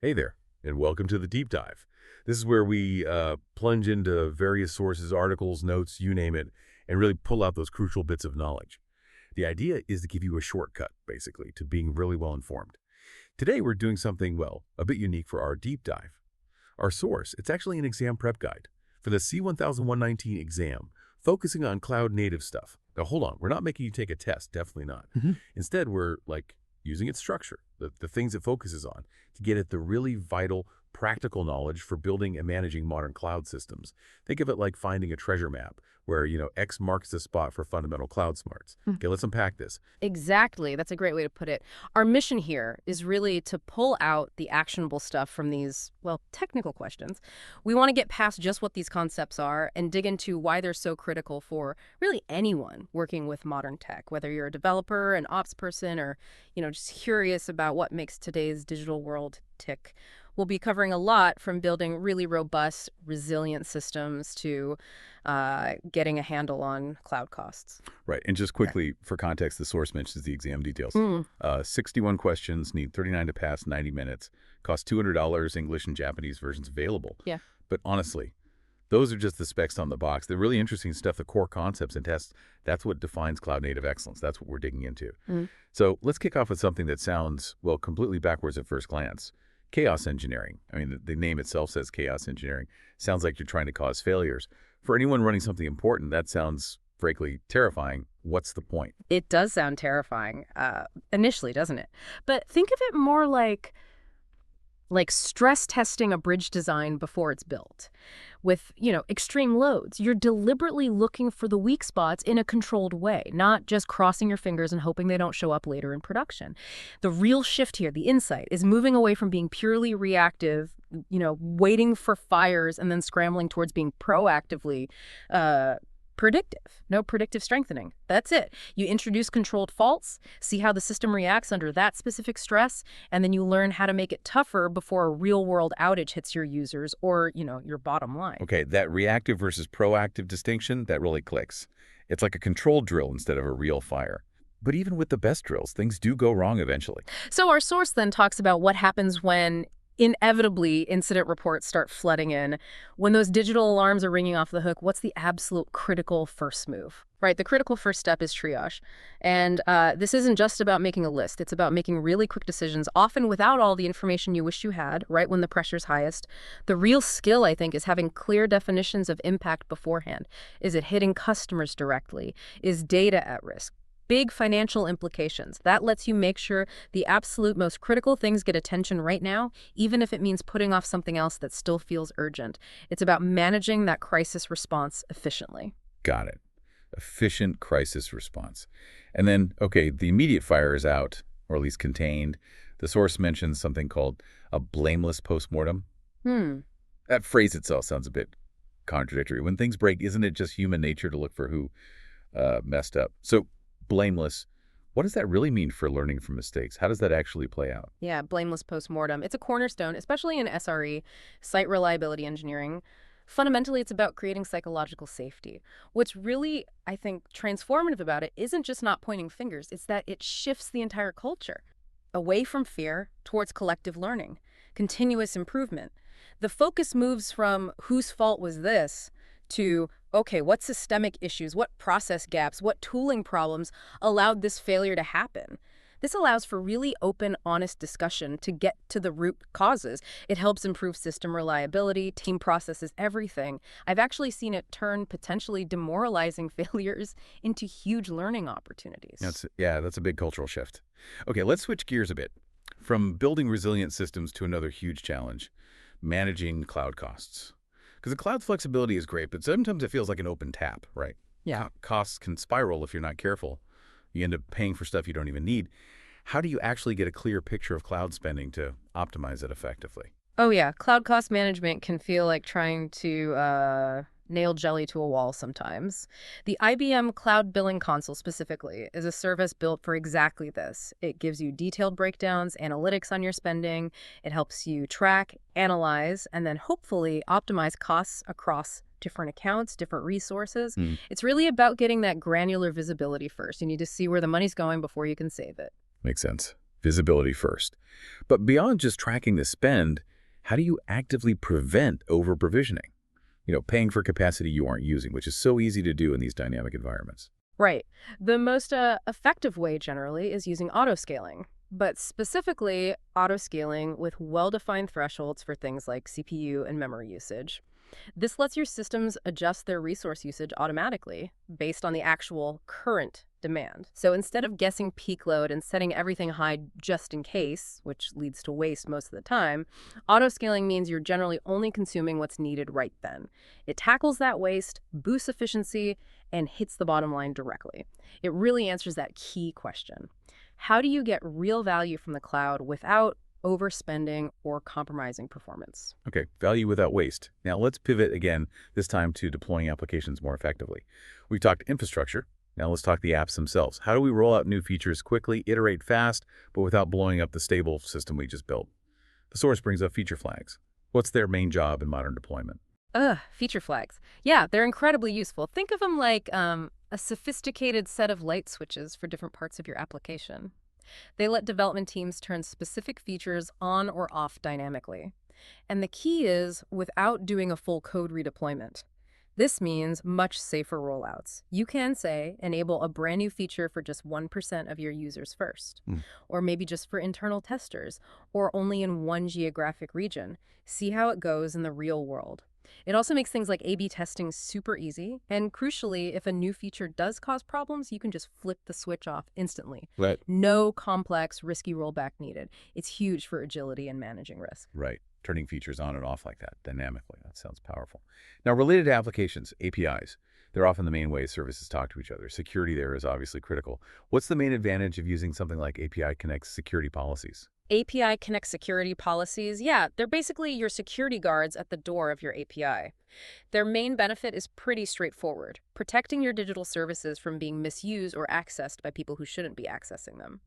Hey there, and welcome to the deep dive. This is where we plunge into various sources, articles, notes, you name it, and really pull out those crucial bits of knowledge. The idea is to give you a shortcut, basically, to being really well informed. Today, we're doing something, well, a bit unique for our deep dive. Our source, it's actually an exam prep guide for the C1000-119 exam, focusing on cloud native stuff. Now, hold on, we're not making you take a test, definitely not. Instead, we're using its structure, the things it focuses on, to get at the really vital, practical knowledge for building and managing modern cloud systems. Think of it like finding a treasure map where, X marks the spot for fundamental cloud smarts. Okay, let's unpack this. Exactly. That's a great way to put it. Our mission here is really to pull out the actionable stuff from these, well, technical questions. We want to get past just what these concepts are and dig into why they're so critical for really anyone working with modern tech, whether you're a developer, an ops person, or, just curious about what makes today's digital world tick. We'll be covering a lot from building really robust, resilient systems to getting a handle on cloud costs. Right, and just quickly, for context, the source mentions the exam details. 61 questions, need 39 to pass, 90 minutes, cost $200, English and Japanese versions available. Yeah. But honestly, those are just the specs on the box. The really interesting stuff, the core concepts and tests, that's what defines cloud-native excellence. That's what we're digging into. So let's kick off with something that sounds, well, completely backwards at first glance. Chaos engineering. I mean, the name itself says chaos engineering. Sounds like you're trying to cause failures. For anyone running something important, that sounds, frankly, terrifying. What's the point? It does sound terrifying, initially, doesn't it? But think of it more like stress testing a bridge design before it's built. With, extreme loads, you're deliberately looking for the weak spots in a controlled way, not just crossing your fingers and hoping they don't show up later in production. The real shift here, the insight, is moving away from being purely reactive, waiting for fires and then scrambling towards being proactively predictive. No predictive strengthening. That's it. You introduce controlled faults, see how the system reacts under that specific stress, and then you learn how to make it tougher before a real-world outage hits your users or, your bottom line. Okay, that reactive versus proactive distinction, that really clicks. It's like a controlled drill instead of a real fire. But even with the best drills, things do go wrong eventually. So our source then talks about what happens when inevitably incident reports start flooding in. When those digital alarms are ringing off the hook, what's the absolute critical first move? Right, the critical first step is triage. And this isn't just about making a list. It's about making really quick decisions, often without all the information you wish you had, right when the pressure's highest. The real skill, I think, is having clear definitions of impact beforehand. Is it hitting customers directly? Is data at risk? Big financial implications. That lets you make sure the absolute most critical things get attention right now, even if it means putting off something else that still feels urgent. It's about managing that crisis response efficiently. Got it. Efficient crisis response. And then, okay, the immediate fire is out, or at least contained. The source mentions something called a blameless postmortem. That phrase itself sounds a bit contradictory. When things break, isn't it just human nature to look for who messed up? So, blameless. What does that really mean for learning from mistakes? How does that actually play out? Yeah, blameless postmortem. It's a cornerstone, especially in SRE, site reliability engineering. Fundamentally, it's about creating psychological safety. What's really, I think, transformative about it isn't just not pointing fingers. It's that it shifts the entire culture away from fear towards collective learning, continuous improvement. The focus moves from whose fault was this to, okay, what systemic issues, what process gaps, what tooling problems allowed this failure to happen? This allows for really open, honest discussion to get to the root causes. It helps improve system reliability, team processes, everything. I've actually seen it turn potentially demoralizing failures into huge learning opportunities. That's a big cultural shift. Okay, let's switch gears a bit. From building resilient systems to another huge challenge, managing cloud costs. Because the cloud's flexibility is great, but sometimes it feels like an open tap, right? Yeah. Costs can spiral if you're not careful. You end up paying for stuff you don't even need. How do you actually get a clear picture of cloud spending to optimize it effectively? Oh, yeah. Cloud cost management can feel like trying to nail jelly to a wall sometimes. The IBM Cloud Billing Console specifically is a service built for exactly this. It gives you detailed breakdowns, analytics on your spending. It helps you track, analyze, and then hopefully optimize costs across different accounts, different resources. It's really about getting that granular visibility first. You need to see where the money's going before you can save it. Makes sense. Visibility first. But beyond just tracking the spend, how do you actively prevent over-provisioning? Paying for capacity you aren't using, which is so easy to do in these dynamic environments. Right. The most effective way generally is using auto-scaling, but specifically auto-scaling with well-defined thresholds for things like CPU and memory usage. This lets your systems adjust their resource usage automatically based on the actual current demand. So instead of guessing peak load and setting everything high just in case, which leads to waste most of the time, auto-scaling means you're generally only consuming what's needed right then. It tackles that waste, boosts efficiency, and hits the bottom line directly. It really answers that key question. How do you get real value from the cloud without overspending or compromising performance? Okay, value without waste. Now let's pivot again, this time to deploying applications more effectively. We've talked infrastructure. Now let's talk the apps themselves. How do we roll out new features quickly, iterate fast, but without blowing up the stable system we just built? The source brings up feature flags. What's their main job in modern deployment? Feature flags. Yeah, they're incredibly useful. Think of them like a sophisticated set of light switches for different parts of your application. They let development teams turn specific features on or off dynamically. And the key is without doing a full code redeployment. This means much safer rollouts. You can say, enable a brand new feature for just 1% of your users first, or maybe just for internal testers, or only in one geographic region. See how it goes in the real world. It also makes things like A/B testing super easy, and crucially, if a new feature does cause problems, you can just flip the switch off instantly. Right. No complex, risky rollback needed. It's huge for agility and managing risk. Right. Turning features on and off like that dynamically. That sounds powerful. Now, related to applications, APIs. They're often the main way services talk to each other. Security there is obviously critical. What's the main advantage of using something like API Connect's security policies? API Connect security policies, yeah, they're basically your security guards at the door of your API. Their main benefit is pretty straightforward, protecting your digital services from being misused or accessed by people who shouldn't be accessing them.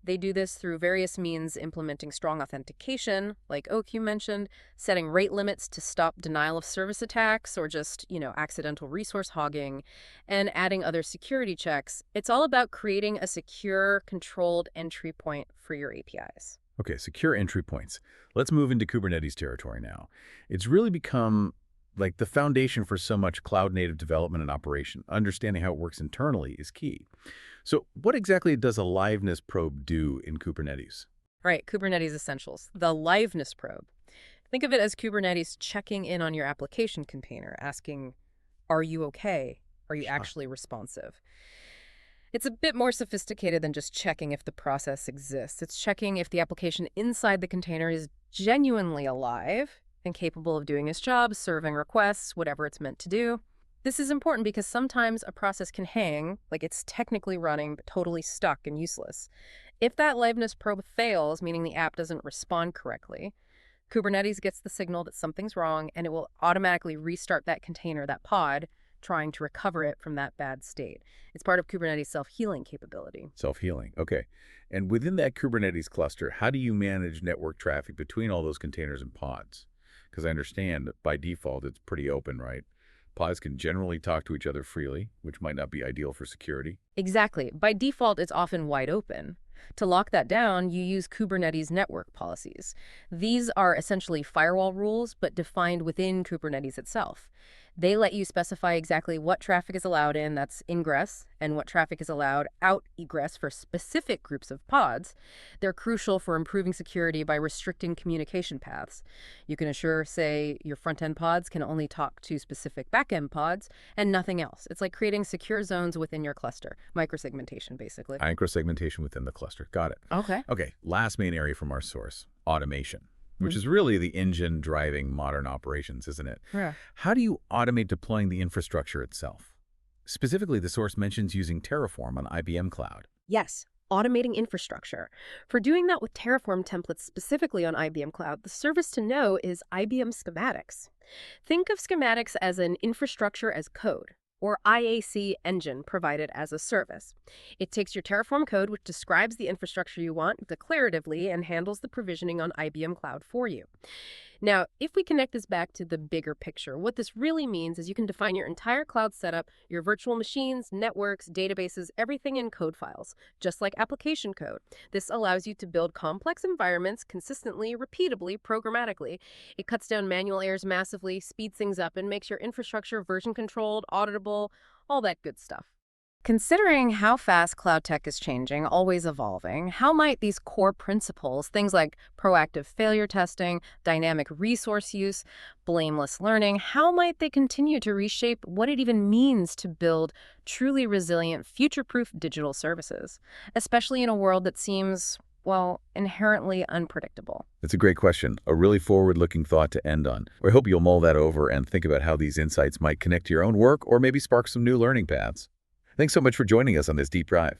They do this through various means, implementing strong authentication, like OQ mentioned, setting rate limits to stop denial of service attacks or just, accidental resource hogging, and adding other security checks. It's all about creating a secure, controlled entry point for your APIs. Okay, secure entry points. Let's move into Kubernetes territory now. It's really become like the foundation for so much cloud-native development and operation. Understanding how it works internally is key. So what exactly does a liveness probe do in Kubernetes? Right, Kubernetes Essentials, the liveness probe. Think of it as Kubernetes checking in on your application container, asking, are you okay? Are you actually responsive? It's a bit more sophisticated than just checking if the process exists. It's checking if the application inside the container is genuinely alive and capable of doing its job, serving requests, whatever it's meant to do. This is important because sometimes a process can hang, like it's technically running, but totally stuck and useless. If that liveness probe fails, meaning the app doesn't respond correctly, Kubernetes gets the signal that something's wrong, and it will automatically restart that container, that pod, trying to recover it from that bad state. It's part of Kubernetes self-healing capability. Self-healing, okay. And within that Kubernetes cluster, how do you manage network traffic between all those containers and pods? Because I understand that by default, it's pretty open, right? Pods can generally talk to each other freely, which might not be ideal for security. Exactly. By default, it's often wide open. To lock that down, you use Kubernetes network policies. These are essentially firewall rules, but defined within Kubernetes itself. They let you specify exactly what traffic is allowed in, that's ingress, and what traffic is allowed out egress for specific groups of pods. They're crucial for improving security by restricting communication paths. You can assure, say, your front-end pods can only talk to specific back-end pods and nothing else. It's like creating secure zones within your cluster. Microsegmentation, basically. Microsegmentation within the cluster. Got it. Okay. Okay, last main area from our source, automation, which is really the engine driving modern operations, isn't it? Yeah. How do you automate deploying the infrastructure itself? Specifically, the source mentions using Terraform on IBM Cloud. Yes, automating infrastructure. For doing that with Terraform templates specifically on IBM Cloud, the service to know is IBM Schematics. Think of schematics as an infrastructure as code, or IAC engine provided as a service. It takes your Terraform code, which describes the infrastructure you want declaratively and handles the provisioning on IBM Cloud for you. Now, if we connect this back to the bigger picture, what this really means is you can define your entire cloud setup, your virtual machines, networks, databases, everything in code files, just like application code. This allows you to build complex environments consistently, repeatably, programmatically. It cuts down manual errors massively, speeds things up, and makes your infrastructure version controlled, auditable, all that good stuff. Considering how fast cloud tech is changing, always evolving, how might these core principles, things like proactive failure testing, dynamic resource use, blameless learning, how might they continue to reshape what it even means to build truly resilient, future-proof digital services, especially in a world that seems, well, inherently unpredictable? It's a great question, a really forward-looking thought to end on. I hope you'll mull that over and think about how these insights might connect to your own work or maybe spark some new learning paths. Thanks so much for joining us on this deep dive.